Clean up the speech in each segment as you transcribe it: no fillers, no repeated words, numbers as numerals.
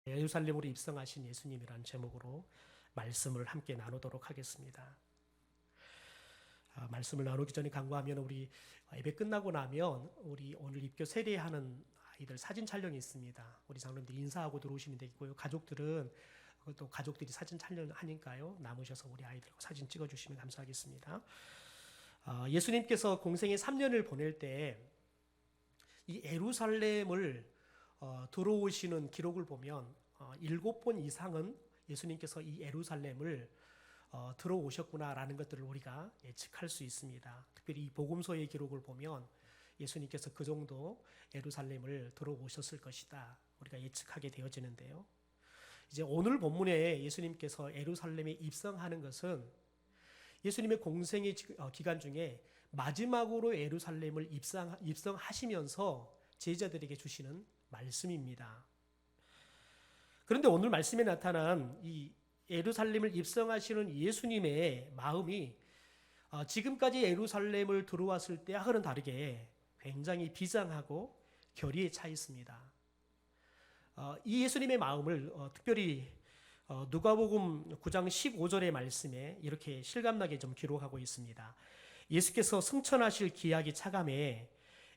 예루살렘으로 입성하신 예수님이라는 제목으로 말씀을 함께 나누도록 하겠습니다. 말씀을 나누기 전에 간구하면 우리 예배 끝나고 나면 우리 오늘 입교 세례하는 아이들 사진 촬영이 있습니다. 우리 장로님들이 인사하고 들어오시면 되고요. 가족들은 또 가족들이 사진 촬영하니까요. 남으셔서 우리 아이들하고 사진 찍어주시면 감사하겠습니다. 예수님께서 공생의 3년을 보낼 때 이 예루살렘을 들어오시는 기록을 보면 7번 이상은 예수님께서 이 예루살렘을 들어오셨구나라는 것들을 우리가 예측할 수 있습니다. 특별히 이 복음서의 기록을 보면 예수님께서 그 정도 예루살렘을 들어오셨을 것이다 우리가 예측하게 되어지는데요. 이제 오늘 본문에 예수님께서 예루살렘에 입성하는 것은 예수님의 공생의 기간 중에 마지막으로 예루살렘을 입성하시면서 제자들에게 주시는 말씀입니다. 그런데 오늘 말씀에 나타난 이 예루살렘을 입성하시는 예수님의 마음이 지금까지 예루살렘을 들어왔을 때와는 다르게 굉장히 비장하고 결의에 차 있습니다. 이 예수님의 마음을 특별히 누가복음 9장 15절의 말씀에 이렇게 실감나게 좀 기록하고 있습니다. 예수께서 승천하실 기약이 차감해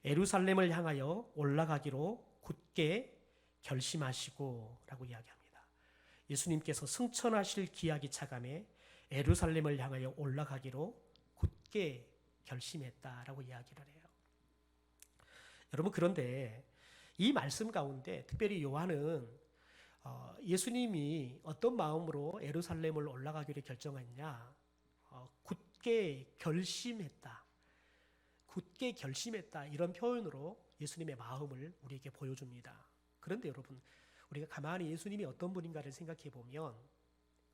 예루살렘을 향하여 올라가기로 굳게 결심하시고 라고 이야기합니다. 예수님께서 승천하실 기약이 차감해 예루살렘을 향하여 올라가기로 굳게 결심했다라고 이야기를 해요. 여러분, 그런데 이 말씀 가운데 특별히 요한은 예수님이 어떤 마음으로 예루살렘을 올라가기로 결정했냐, 굳게 결심했다, 굳게 결심했다 이런 표현으로 예수님의 마음을 우리에게 보여줍니다. 그런데 여러분, 우리가 가만히 예수님이 어떤 분인가를 생각해 보면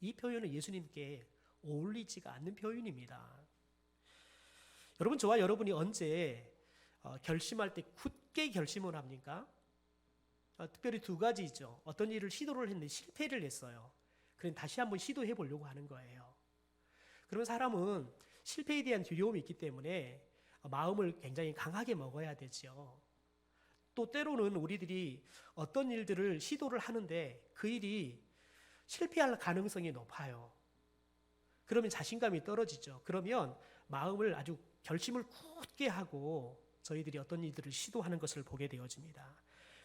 이 표현은 예수님께 어울리지가 않는 표현입니다. 여러분, 저와 여러분이 언제 결심할 때 굳게 결심을 합니까? 특별히 두 가지죠. 어떤 일을 시도를 했는데 실패를 했어요. 그럼 다시 한번 시도해 보려고 하는 거예요. 그러면 사람은 실패에 대한 두려움이 있기 때문에 마음을 굉장히 강하게 먹어야 되죠. 또 때로는 우리들이 어떤 일들을 시도를 하는데 그 일이 실패할 가능성이 높아요. 그러면 자신감이 떨어지죠. 그러면 마음을 아주 결심을 굳게 하고 저희들이 어떤 일들을 시도하는 것을 보게 되어집니다.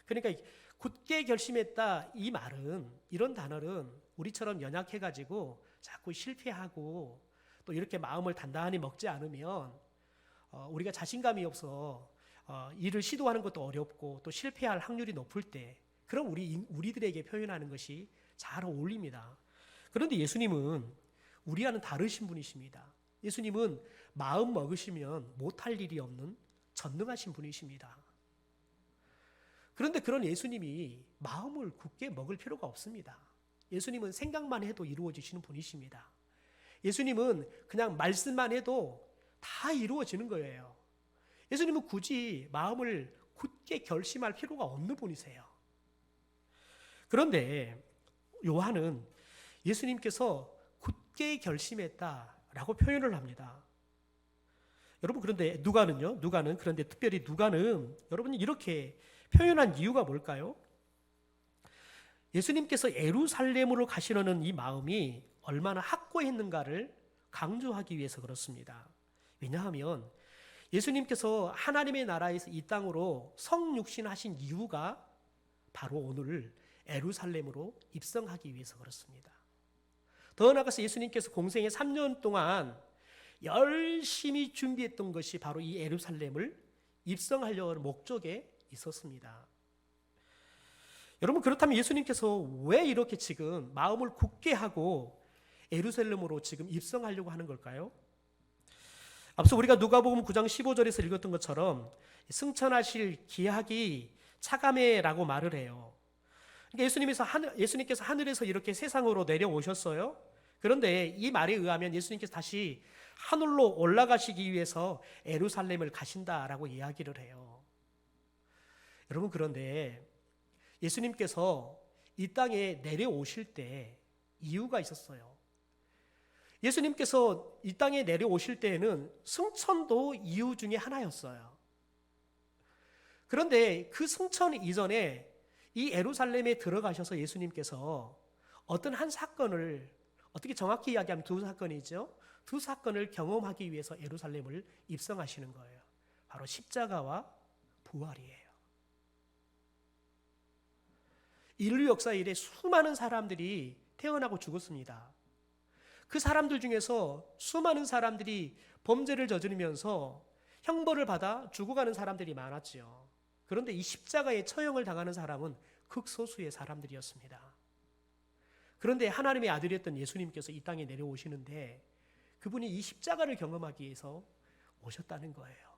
그러니까 굳게 결심했다 이 말은, 이런 단어는 우리처럼 연약해가지고 자꾸 실패하고 또 이렇게 마음을 단단히 먹지 않으면 우리가 자신감이 없어 일을 시도하는 것도 어렵고 또 실패할 확률이 높을 때 그럼 우리들에게 표현하는 것이 잘 어울립니다. 그런데 예수님은 우리와는 다르신 분이십니다. 예수님은 마음 먹으시면 못할 일이 없는 전능하신 분이십니다. 그런데 그런 예수님이 마음을 굳게 먹을 필요가 없습니다. 예수님은 생각만 해도 이루어지시는 분이십니다. 예수님은 그냥 말씀만 해도 다 이루어지는 거예요. 예수님은 굳이 마음을 굳게 결심할 필요가 없는 분이세요. 그런데 요한은 예수님께서 굳게 결심했다라고 표현을 합니다. 여러분, 그런데 누가는 그런데 특별히 누가는 여러분이 이렇게 표현한 이유가 뭘까요? 예수님께서 예루살렘으로 가시려는 이 마음이 얼마나 확고했는가를 강조하기 위해서 그렇습니다. 왜냐하면 예수님께서 하나님의 나라에서 이 땅으로 성육신하신 이유가 바로 오늘 예루살렘으로 입성하기 위해서 그렇습니다. 더 나아가서 예수님께서 공생의 3년 동안 열심히 준비했던 것이 바로 이 예루살렘을 입성하려는 목적에 있었습니다. 여러분, 그렇다면 예수님께서 왜 이렇게 지금 마음을 굳게 하고 예루살렘으로 지금 입성하려고 하는 걸까요? 앞서 우리가 누가복음 9장 15절에서 읽었던 것처럼 승천하실 기약이 차감해라고 말을 해요. 그러니까 예수님께서 하늘에서 이렇게 세상으로 내려오셨어요. 그런데 이 말에 의하면 예수님께서 다시 하늘로 올라가시기 위해서 예루살렘을 가신다라고 이야기를 해요. 여러분, 그런데 예수님께서 이 땅에 내려오실 때 이유가 있었어요. 예수님께서 이 땅에 내려오실 때에는 승천도 이유 중에 하나였어요. 그런데 그 승천 이전에 이 예루살렘에 들어가셔서 예수님께서 어떤 한 사건을, 어떻게 정확히 이야기하면 두 사건이죠. 두 사건을 경험하기 위해서 예루살렘을 입성하시는 거예요. 바로 십자가와 부활이에요. 인류 역사 이래 수많은 사람들이 태어나고 죽었습니다. 그 사람들 중에서 수많은 사람들이 범죄를 저지르면서 형벌을 받아 죽어가는 사람들이 많았지요. 그런데 이 십자가에 처형을 당하는 사람은 극소수의 사람들이었습니다. 그런데 하나님의 아들이었던 예수님께서 이 땅에 내려오시는데 그분이 이 십자가를 경험하기 위해서 오셨다는 거예요.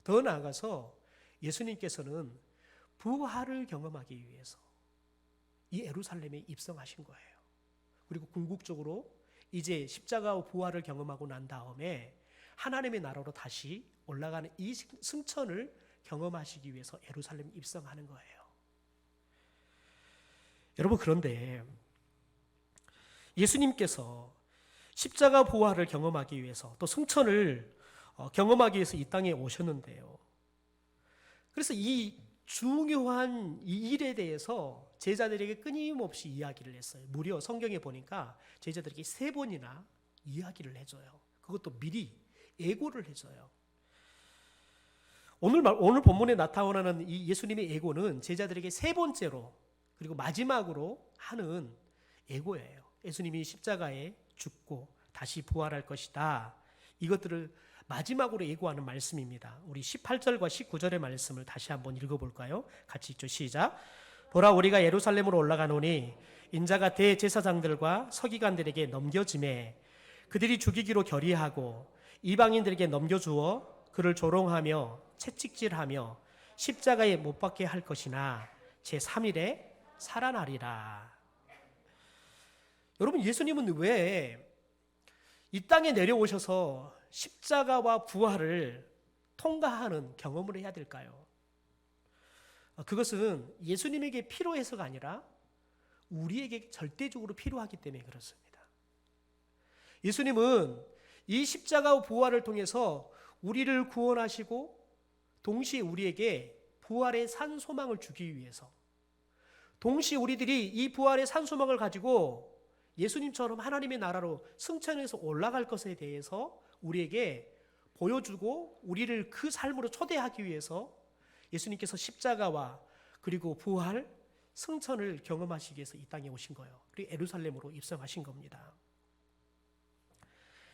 더 나아가서 예수님께서는 부활을 경험하기 위해서 이 예루살렘에 입성하신 거예요. 그리고 궁극적으로 이제 십자가와 부활을 경험하고 난 다음에 하나님의 나라로 다시 올라가는 이 승천을 경험하시기 위해서 예루살렘에 입성하는 거예요. 여러분, 그런데 예수님께서 십자가 부활을 경험하기 위해서 또 승천을 경험하기 위해서 이 땅에 오셨는데요. 그래서 이 중요한 이 일에 대해서 제자들에게 끊임없이 이야기를 했어요. 무려 성경에 보니까 제자들에게 3번이나 이야기를 해줘요. 그것도 미리 예고를 해줘요. 오늘 본문에 나타나는 이 예수님의 예고는 제자들에게 3번째로 그리고 마지막으로 하는 예고예요. 예수님이 십자가에 죽고 다시 부활할 것이다. 이것들을 마지막으로 예고하는 말씀입니다. 우리 18절과 19절의 말씀을 다시 한번 읽어볼까요? 같이 읽죠. 시작. 보라, 우리가 예루살렘으로 올라가노니 인자가 대제사장들과 서기관들에게 넘겨짐에 그들이 죽이기로 결의하고 이방인들에게 넘겨주어 그를 조롱하며 채찍질하며 십자가에 못 박게 할 것이나 제3일에 살아나리라. 여러분, 예수님은 왜 이 땅에 내려오셔서 십자가와 부활을 통과하는 경험을 해야 될까요? 그것은 예수님에게 필요해서가 아니라 우리에게 절대적으로 필요하기 때문에 그렇습니다. 예수님은 이 십자가와 부활을 통해서 우리를 구원하시고 동시에 우리에게 부활의 산 소망을 주기 위해서, 동시에 우리들이 이 부활의 산 소망을 가지고 예수님처럼 하나님의 나라로 승천해서 올라갈 것에 대해서 우리에게 보여주고 우리를 그 삶으로 초대하기 위해서 예수님께서 십자가와 그리고 부활, 승천을 경험하시기 위해서 이 땅에 오신 거예요. 그리고 예루살렘으로 입성하신 겁니다.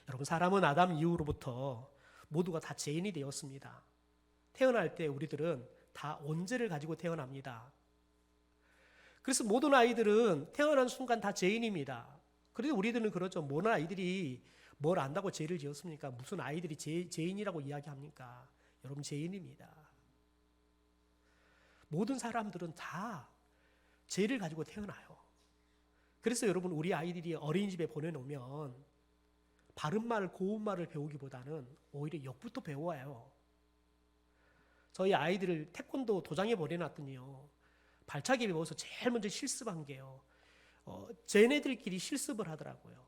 여러분, 사람은 아담 이후로부터 모두가 다 죄인이 되었습니다. 태어날 때 우리들은 다 원죄를 가지고 태어납니다. 그래서 모든 아이들은 태어난 순간 다 죄인입니다. 그래도 우리들은 그렇죠. 모든 아이들이 뭘 안다고 죄를 지었습니까? 무슨 아이들이 죄인이라고 이야기합니까? 여러분, 죄인입니다. 모든 사람들은 다 죄를 가지고 태어나요. 그래서 여러분, 우리 아이들이 어린이집에 보내놓으면 바른 말, 고운 말을 배우기보다는 오히려 욕부터 배워요. 저희 아이들을 태권도 도장에 보내놨더니요, 발차기 배워서 제일 먼저 실습한 게요, 쟤네들끼리 실습을 하더라고요.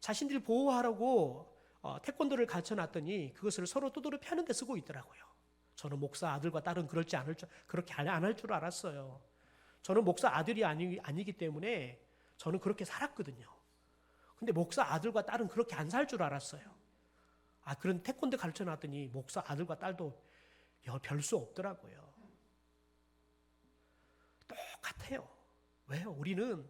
자신들 보호하라고 태권도를 가르쳐놨더니 그것을 서로 두드려 패는 데 쓰고 있더라고요. 저는 목사 아들과 딸은 그렇게 안 할 줄 알았어요. 저는 목사 아들이 아니기 때문에 저는 그렇게 살았거든요. 근데 목사 아들과 딸은 그렇게 안 살 줄 알았어요. 그런 태권도 가르쳐놨더니 목사 아들과 딸도 별 수 없더라고요. 똑같아요. 왜요? 우리는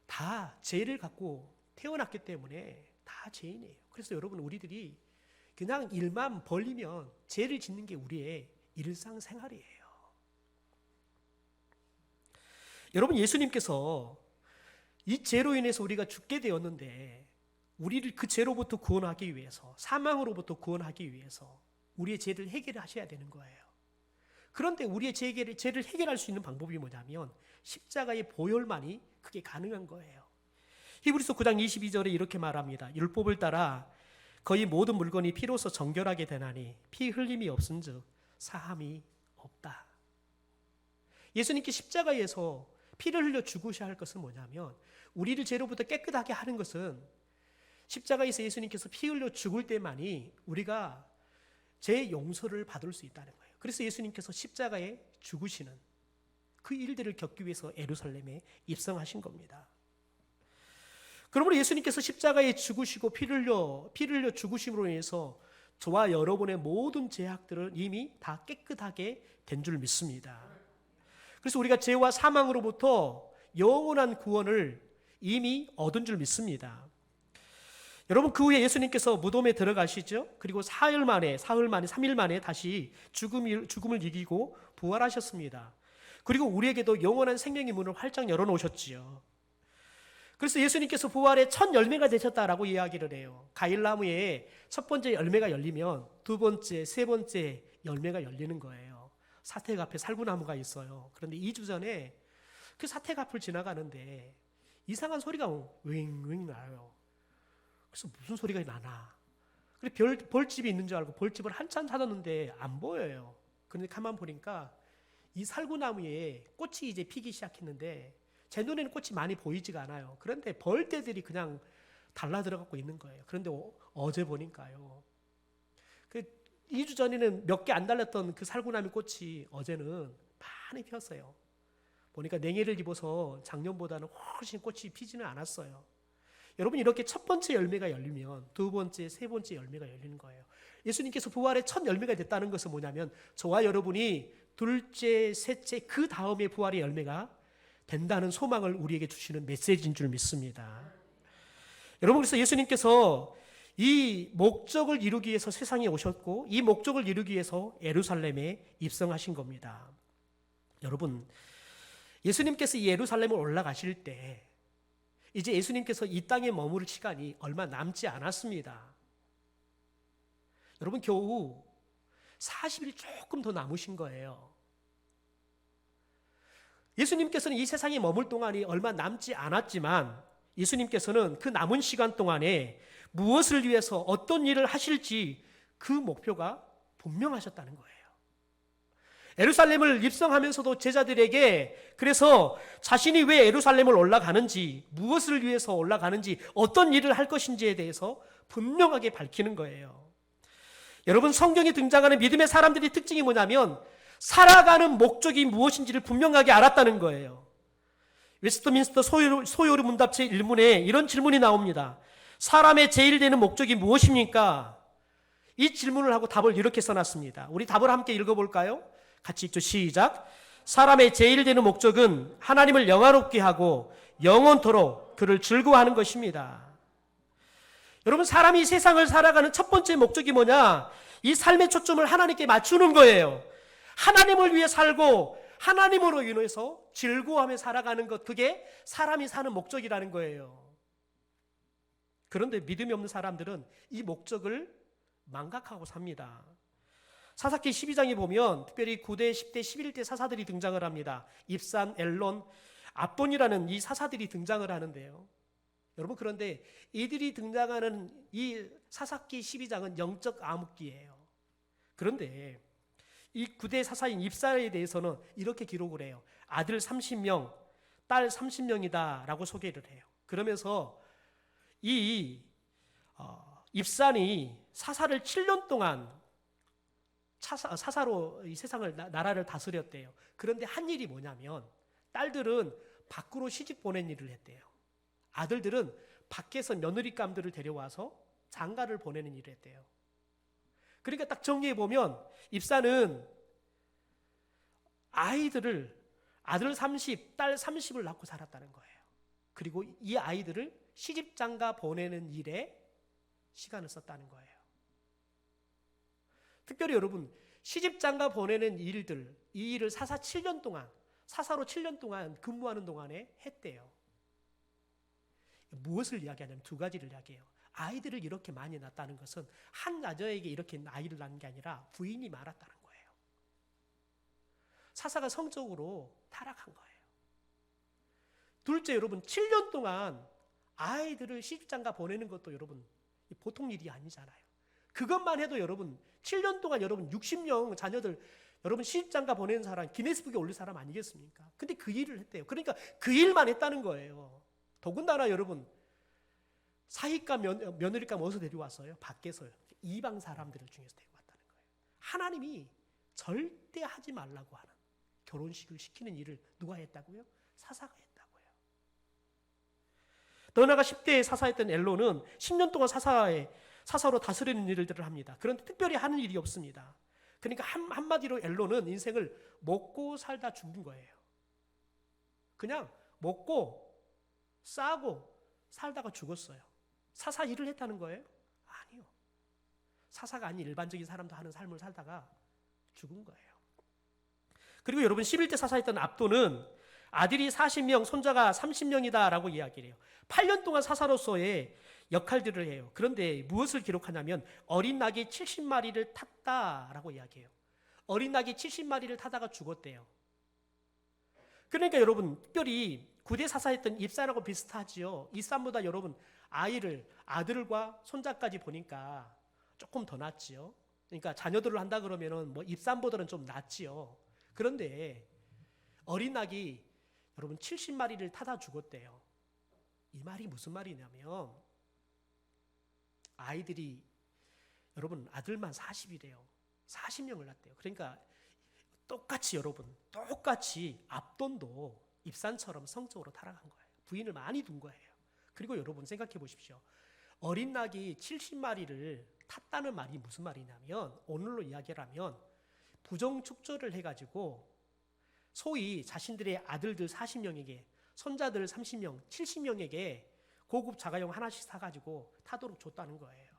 다 죄를 갖고 태어났기 때문에 다 죄인이에요. 그래서 여러분, 우리들이 그냥 일만 벌리면 죄를 짓는 게 우리의 일상생활이에요. 여러분, 예수님께서 이 죄로 인해서 우리가 죽게 되었는데 우리를 그 죄로부터 구원하기 위해서, 사망으로부터 구원하기 위해서 우리의 죄를 해결하셔야 되는 거예요. 그런데 우리의 죄를 해결할 수 있는 방법이 뭐냐면 십자가의 보혈만이 그게 가능한 거예요. 히브리서 9장 22절에 이렇게 말합니다. 율법을 따라 거의 모든 물건이 피로써 정결하게 되나니 피 흘림이 없은즉 사함이 없다. 예수님께 십자가에서 피를 흘려 죽으셔야 할 것은 뭐냐면, 우리를 죄로부터 깨끗하게 하는 것은 십자가에서 예수님께서 피 흘려 죽을 때만이 우리가 죄 용서를 받을 수 있다는 거예요. 그래서 예수님께서 십자가에 죽으시는 그 일들을 겪기 위해서 예루살렘에 입성하신 겁니다. 그러므로 예수님께서 십자가에 죽으시고 피를 흘려 죽으심으로 인해서 저와 여러분의 모든 죄악들을 이미 다 깨끗하게 된 줄 믿습니다. 그래서 우리가 죄와 사망으로부터 영원한 구원을 이미 얻은 줄 믿습니다. 여러분, 그 후에 예수님께서 무덤에 들어가시죠. 그리고 3일 만에 다시 죽음을 이기고 부활하셨습니다. 그리고 우리에게도 영원한 생명의 문을 활짝 열어놓으셨지요. 그래서 예수님께서 부활의 첫 열매가 되셨다라고 이야기를 해요. 과일나무에 첫 번째 열매가 열리면 두 번째, 세 번째 열매가 열리는 거예요. 사택 앞에 살구나무가 있어요. 그런데 2주 전에 그 사택 앞을 지나가는데 이상한 소리가 윙윙 나요. 그래서 무슨 소리가 나나. 그래서 벌집이 있는 줄 알고 벌집을 한참 찾았는데 안 보여요. 그런데 가만 보니까 이 살구나무에 꽃이 이제 피기 시작했는데 제 눈에는 꽃이 많이 보이지가 않아요. 그런데 벌떼들이 그냥 달라들어갖고 있는 거예요. 그런데 어제 보니까요. 2주 전에는 몇 개 안 달렸던 그 살구나무 꽃이 어제는 많이 피었어요. 보니까 냉해를 입어서 작년보다는 훨씬 꽃이 피지는 않았어요. 여러분, 이렇게 첫 번째 열매가 열리면 두 번째, 세 번째 열매가 열리는 거예요. 예수님께서 부활의 첫 열매가 됐다는 것은 뭐냐면 저와 여러분이 둘째, 셋째, 그 다음에 부활의 열매가 된다는 소망을 우리에게 주시는 메시지인 줄 믿습니다. 여러분, 그래서 예수님께서 이 목적을 이루기 위해서 세상에 오셨고 이 목적을 이루기 위해서 예루살렘에 입성하신 겁니다. 여러분, 예수님께서 이 예루살렘을 올라가실 때 이제 예수님께서 이 땅에 머무를 시간이 얼마 남지 않았습니다. 여러분, 겨우 40일 조금 더 남으신 거예요. 예수님께서는 이 세상에 머물 동안이 얼마 남지 않았지만 예수님께서는 그 남은 시간 동안에 무엇을 위해서 어떤 일을 하실지 그 목표가 분명하셨다는 거예요. 예루살렘을 입성하면서도 제자들에게 그래서 자신이 왜 예루살렘을 올라가는지, 무엇을 위해서 올라가는지, 어떤 일을 할 것인지에 대해서 분명하게 밝히는 거예요. 여러분, 성경에 등장하는 믿음의 사람들의 특징이 뭐냐면 살아가는 목적이 무엇인지를 분명하게 알았다는 거예요. 웨스트민스터 소요르 문답체 1문에 이런 질문이 나옵니다. 사람의 제일 되는 목적이 무엇입니까? 이 질문을 하고 답을 이렇게 써놨습니다. 우리 답을 함께 읽어볼까요? 같이 읽죠. 시작. 사람의 제일 되는 목적은 하나님을 영화롭게 하고 영원토록 그를 즐거워하는 것입니다. 여러분, 사람이 세상을 살아가는 첫 번째 목적이 뭐냐? 이 삶의 초점을 하나님께 맞추는 거예요. 하나님을 위해 살고 하나님으로 인해서 즐거워하며 살아가는 것, 그게 사람이 사는 목적이라는 거예요. 그런데 믿음이 없는 사람들은 이 목적을 망각하고 삽니다. 사사기 12장에 보면 특별히 9대, 10대, 11대 사사들이 등장을 합니다. 입산, 엘론, 압본이라는 이 사사들이 등장을 하는데요. 여러분, 그런데 이들이 등장하는 이 사사기 12장은 영적 암흑기예요. 그런데 이 9대 사사인 입사에 대해서는 이렇게 기록을 해요. 아들 30명, 딸 30명이다 라고 소개를 해요. 그러면서 이 입산이 사사를 7년 동안 사사로 이 세상을 나라를 다스렸대요. 그런데 한 일이 뭐냐면 딸들은 밖으로 시집 보낸 일을 했대요. 아들들은 밖에서 며느리감들을 데려와서 장가를 보내는 일을 했대요. 그러니까 딱 정리해 보면 입사는 아들 30, 딸 30을 낳고 살았다는 거예요. 그리고 이 아이들을 시집장가 보내는 일에 시간을 썼다는 거예요. 특별히 여러분, 시집장가 보내는 일들, 이 일을 사사로 7년 동안 근무하는 동안에 했대요. 무엇을 이야기하냐면 두 가지를 이야기해요. 아이들을 이렇게 많이 낳았다는 것은 한 남자에게 이렇게 아이를 낳은 게 아니라 부인이 많았다는 거예요. 사사가 성적으로 타락한 거예요. 둘째, 여러분, 7년 동안 아이들을 시집장가 보내는 것도 여러분 보통 일이 아니잖아요. 그것만 해도 여러분 7년 동안 여러분 60명 자녀들 여러분 시집장가 보내는 사람 기네스북에 올릴 사람 아니겠습니까? 근데 그 일을 했대요. 그러니까 그 일만 했다는 거예요. 더군다나 여러분 사위감 며느리감 어디서 데려왔어요? 밖에서요. 이방 사람들을 중에서 데려왔다는 거예요. 하나님이 절대 하지 말라고 하는 결혼식을 시키는 일을 누가 했다고요? 사사가 했다고요. 더 나아가 10대에 사사했던 엘론은 10년 동안 사사로 다스리는 일들을 합니다. 그런데 특별히 하는 일이 없습니다. 그러니까 한마디로 엘론은 인생을 먹고 살다 죽은 거예요. 그냥 먹고 싸고 살다가 죽었어요. 사사 일을 했다는 거예요? 아니요. 사사가 아닌 일반적인 사람도 하는 삶을 살다가 죽은 거예요. 그리고 여러분 11대 사사했던 압도는 아들이 40명, 손자가 30명이다 라고 이야기를 해요. 8년 동안 사사로서의 역할들을 해요. 그런데 무엇을 기록하냐면 어린 낙이 70마리를 탔다라고 이야기해요. 어린 낙이 70마리를 타다가 죽었대요. 그러니까 여러분 특별히 9대 사사했던 입산하고 비슷하지요. 입산보다 여러분 아들과 손자까지 보니까 조금 더 낫지요. 그러니까 자녀들을 한다 그러면은 뭐 입산보다는 좀 낫지요. 그런데 어린 낙이 여러분 70마리를 타다 죽었대요. 이 말이 무슨 말이냐면 아이들이 여러분 아들만 40이래요. 40명을 낳았대요. 그러니까 똑같이 압돈도 입산처럼 성적으로 타락한 거예요. 부인을 많이 둔 거예요. 그리고 여러분 생각해 보십시오. 어린 낙이 70마리를 탔다는 말이 무슨 말이냐면 오늘로 이야기하면 부정축조를 해가지고 소위 자신들의 아들들 40명에게 손자들 30명, 70명에게 고급 자가용 하나씩 사가지고 타도록 줬다는 거예요.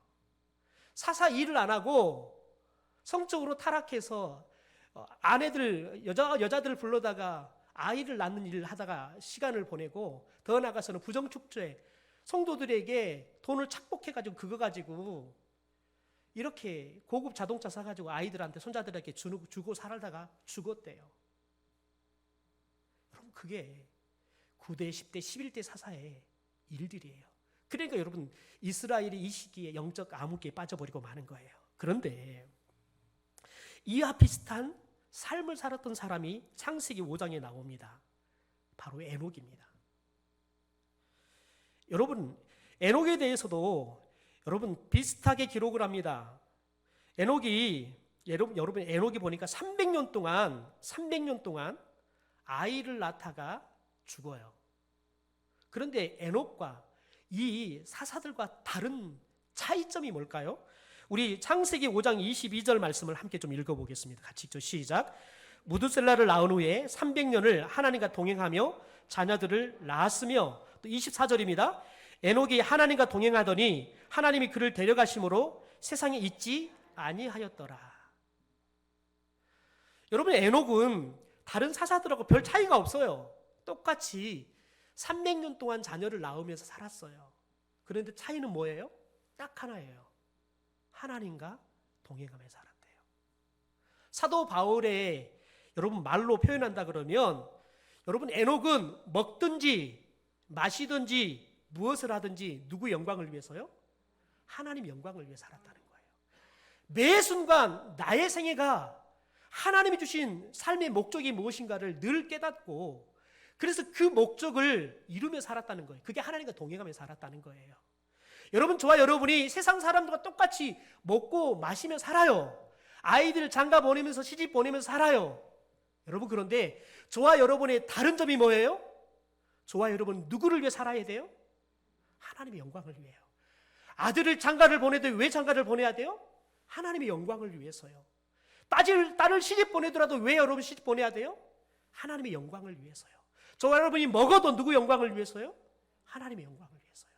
사사 일을 안 하고 성적으로 타락해서 여자들 불러다가 아이를 낳는 일을 하다가 시간을 보내고 더 나아가서는 부정축조에 성도들에게 돈을 착복해가지고 그거 가지고 이렇게 고급 자동차 사가지고 아이들한테 손자들에게 주고 살다가 죽었대요. 여러분 그게 9대, 10대, 11대 사사의 일들이에요. 그러니까 여러분 이스라엘이 이 시기에 영적 암흑기에 빠져버리고 마는 거예요. 그런데 이와 비슷한 삶을 살았던 사람이 창세기 5장에 나옵니다. 바로 에녹입니다. 여러분 에녹에 대해서도 여러분 비슷하게 기록을 합니다. 에녹이 보니까 300년 동안 아이를 낳다가 죽어요. 그런데 에녹과 이 사사들과 다른 차이점이 뭘까요? 우리 창세기 5장 22절 말씀을 함께 좀 읽어보겠습니다. 같이 읽죠. 시작. 무드셀라를 낳은 후에 300년을 하나님과 동행하며 자녀들을 낳았으며 또 24절입니다. 에녹이 하나님과 동행하더니 하나님이 그를 데려가심으로 세상에 있지 아니하였더라. 여러분 에녹은 다른 사사들하고 별 차이가 없어요. 똑같이 300년 동안 자녀를 낳으면서 살았어요. 그런데 차이는 뭐예요? 딱 하나예요. 하나님과 동행하며 살았대요. 사도 바울의 여러분 말로 표현한다 그러면 여러분 에녹은 먹든지 마시든지 무엇을 하든지 누구 영광을 위해서요? 하나님 영광을 위해 살았다는 거예요. 매 순간 나의 생애가 하나님이 주신 삶의 목적이 무엇인가를 늘 깨닫고 그래서 그 목적을 이루며 살았다는 거예요. 그게 하나님과 동행하며 살았다는 거예요. 여러분 저와 여러분이 세상 사람들과 똑같이 먹고 마시며 살아요. 아이들 장가 보내면서 시집 보내면서 살아요. 여러분 그런데 저와 여러분의 다른 점이 뭐예요? 저와 여러분 누구를 위해 살아야 돼요? 하나님의 영광을 위해요. 아들을 장가를 보내도 왜 장가를 보내야 돼요? 하나님의 영광을 위해서요. 딸을 시집 보내더라도 왜 여러분 시집 보내야 돼요? 하나님의 영광을 위해서요. 저와 여러분이 먹어도 누구 영광을 위해서요? 하나님의 영광을 위해서요.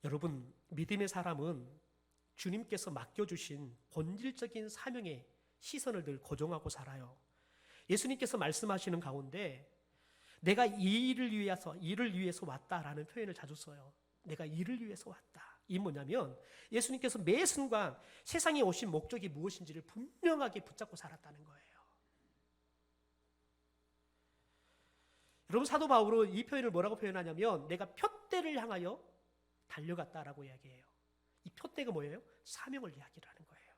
여러분 믿음의 사람은 주님께서 맡겨주신 본질적인 사명의 시선을 늘 고정하고 살아요. 예수님께서 말씀하시는 가운데 내가 이 일을 위해서 왔다라는 표현을 자주 써요. 내가 이를 위해서 왔다. 이 뭐냐면 예수님께서 매 순간 세상에 오신 목적이 무엇인지를 분명하게 붙잡고 살았다는 거예요. 여러분 사도 바울은 이 표현을 뭐라고 표현하냐면 내가 표대를 향하여 달려갔다라고 이야기해요. 이 표대가 뭐예요? 사명을 이야기하는 거예요.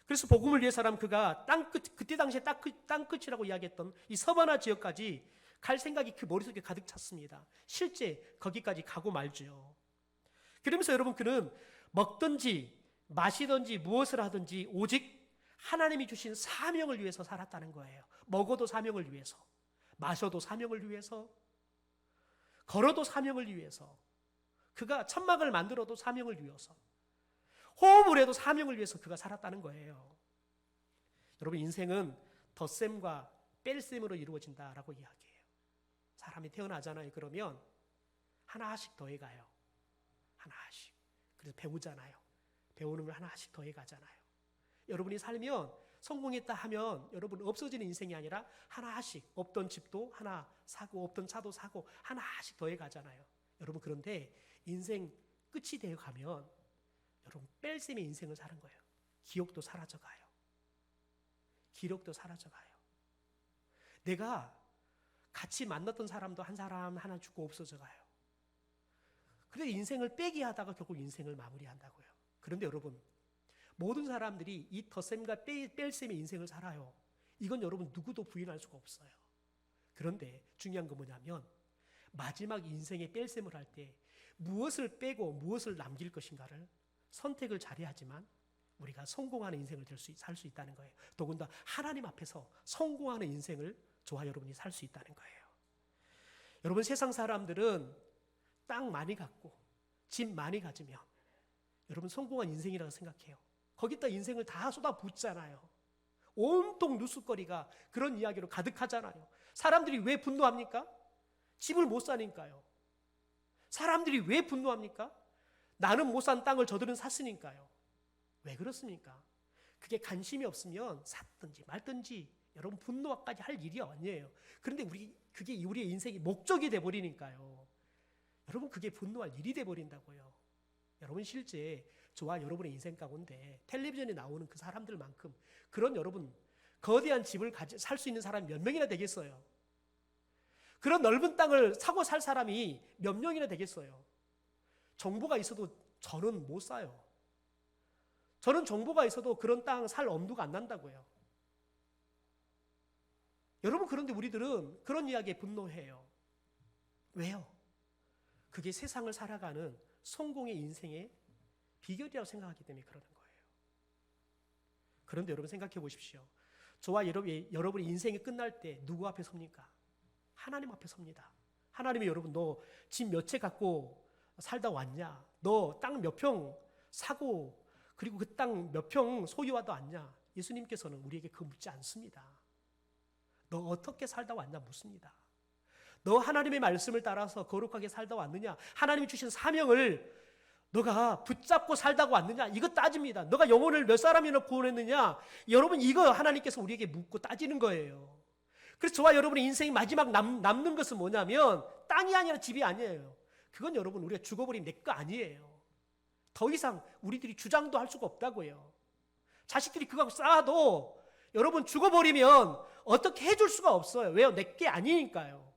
그래서 복음을 위해서라면 그가 그때 당시에 땅끝이라고 이야기했던 이 서바나 지역까지 갈 생각이 그 머릿속에 가득 찼습니다. 실제 거기까지 가고 말죠. 그러면서 여러분 그는 먹든지 마시든지 무엇을 하든지 오직 하나님이 주신 사명을 위해서 살았다는 거예요. 먹어도 사명을 위해서, 마셔도 사명을 위해서, 걸어도 사명을 위해서, 그가 천막을 만들어도 사명을 위해서, 호흡을 해도 사명을 위해서 그가 살았다는 거예요. 여러분 인생은 덧셈과 뺄셈으로 이루어진다라고 이야기해요. 사람이 태어나잖아요. 그러면 하나씩 더해가요. 하나씩. 그래서 배우잖아요. 배우는 걸 하나씩 더해가잖아요. 여러분이 살면 성공했다 하면 여러분 없어지는 인생이 아니라 하나씩, 없던 집도 하나 사고 없던 차도 사고 하나씩 더해가잖아요. 여러분 그런데 인생 끝이 되어 가면 여러분 뺄셈의 인생을 사는 거예요. 기억도 사라져가요. 기록도 사라져가요. 내가 같이 만났던 사람도 한 사람 하나 죽고 없어져가요. 그래서 인생을 빼기 하다가 결국 인생을 마무리한다고요. 그런데 여러분 모든 사람들이 이 덧셈과 뺄셈의 인생을 살아요. 이건 여러분 누구도 부인할 수가 없어요. 그런데 중요한 건 뭐냐면 마지막 인생의 뺄셈을 할 때 무엇을 빼고 무엇을 남길 것인가를 선택을 잘해야지만 우리가 성공하는 인생을 살 수 있다는 거예요. 더군다나 하나님 앞에서 성공하는 인생을 저와 여러분이 살 수 있다는 거예요. 여러분 세상 사람들은 땅 많이 갖고 집 많이 가지면 여러분 성공한 인생이라고 생각해요. 거기다 인생을 다 쏟아붓잖아요. 온통 누수거리가 그런 이야기로 가득하잖아요. 사람들이 왜 분노합니까? 집을 못 사니까요. 사람들이 왜 분노합니까? 나는 못 산 땅을 저들은 샀으니까요. 왜 그렇습니까? 그게 관심이 없으면 샀든지 말든지 여러분 분노까지 할 일이 아니에요. 그런데 그게 우리의 인생이 목적이 돼버리니까요. 여러분 그게 분노할 일이 돼버린다고요. 여러분 실제 저와 여러분의 인생 가운데 텔레비전에 나오는 그 사람들만큼 그런 여러분 거대한 집을 살 수 있는 사람이 몇 명이나 되겠어요? 그런 넓은 땅을 사고 살 사람이 몇 명이나 되겠어요? 정보가 있어도 저는 못 사요. 저는 정보가 있어도 그런 땅 살 엄두가 안 난다고요. 여러분 그런데 우리들은 그런 이야기에 분노해요. 왜요? 그게 세상을 살아가는 성공의 인생의 비결이라고 생각하기 때문에 그러는 거예요. 그런데 여러분 생각해 보십시오. 저와 여러분의 인생이 끝날 때 누구 앞에 섭니까? 하나님 앞에 섭니다. 하나님이 여러분 너 집 몇 채 갖고 살다 왔냐? 너 땅 몇 평 사고 그리고 그 땅 몇 평 소유하다 왔냐? 예수님께서는 우리에게 그거 묻지 않습니다. 너 어떻게 살다 왔냐 묻습니다. 너 하나님의 말씀을 따라서 거룩하게 살다 왔느냐? 하나님이 주신 사명을 너가 붙잡고 살다가 왔느냐? 이거 따집니다. 너가 영혼을 몇 사람이나 구원했느냐? 여러분 이거 하나님께서 우리에게 묻고 따지는 거예요. 그래서 저와 여러분의 인생이 마지막 남는 것은 뭐냐면 땅이 아니라 집이 아니에요. 그건 여러분 우리가 죽어버린 내 거 아니에요. 더 이상 우리들이 주장도 할 수가 없다고요. 자식들이 그거 쌓아도 여러분 죽어버리면 어떻게 해줄 수가 없어요. 왜요? 내 게 아니니까요.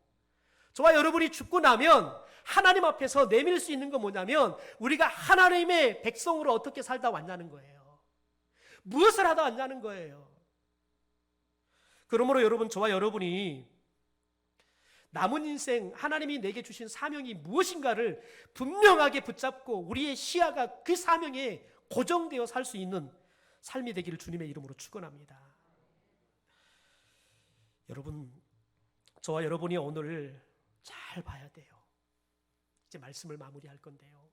저와 여러분이 죽고 나면 하나님 앞에서 내밀 수 있는 건 뭐냐면 우리가 하나님의 백성으로 어떻게 살다 왔냐는 거예요. 무엇을 하다 왔냐는 거예요. 그러므로 여러분 저와 여러분이 남은 인생 하나님이 내게 주신 사명이 무엇인가를 분명하게 붙잡고 우리의 시야가 그 사명에 고정되어 살 수 있는 삶이 되기를 주님의 이름으로 축원합니다. 여러분 저와 여러분이 오늘 잘 봐야 돼요. 이제 말씀을 마무리할 건데요.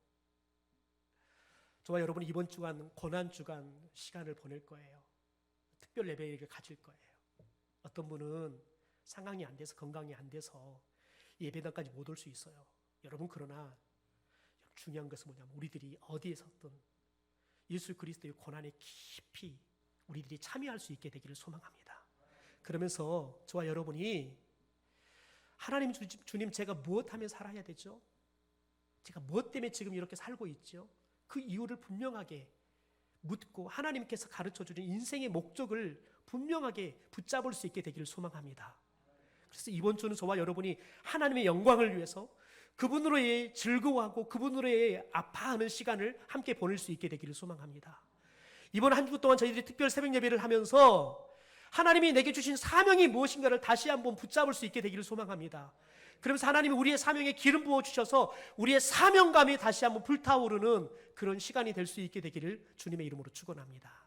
저와 여러분이 이번 주간 고난주간 시간을 보낼 거예요. 특별 예배를 가질 거예요. 어떤 분은 상황이 안 돼서 건강이 안 돼서 예배당까지 못 올 수 있어요. 여러분 그러나 중요한 것은 뭐냐면 우리들이 어디에 섰든 예수 그리스도의 고난에 깊이 우리들이 참여할 수 있게 되기를 소망합니다. 그러면서 저와 여러분이 하나님 주님 제가 무엇하면 살아야 되죠? 제가 무엇 때문에 지금 이렇게 살고 있죠? 그 이유를 분명하게 묻고 하나님께서 가르쳐주는 인생의 목적을 분명하게 붙잡을 수 있게 되기를 소망합니다. 그래서 이번 주는 저와 여러분이 하나님의 영광을 위해서 그분으로의 즐거워하고 그분으로의 아파하는 시간을 함께 보낼 수 있게 되기를 소망합니다. 이번 한 주 동안 저희들이 특별 새벽 예배를 하면서 하나님이 내게 주신 사명이 무엇인가를 다시 한번 붙잡을 수 있게 되기를 소망합니다. 그러면서 하나님이 우리의 사명에 기름 부어 주셔서 우리의 사명감이 다시 한번 불타오르는 그런 시간이 될 수 있게 되기를 주님의 이름으로 축원합니다.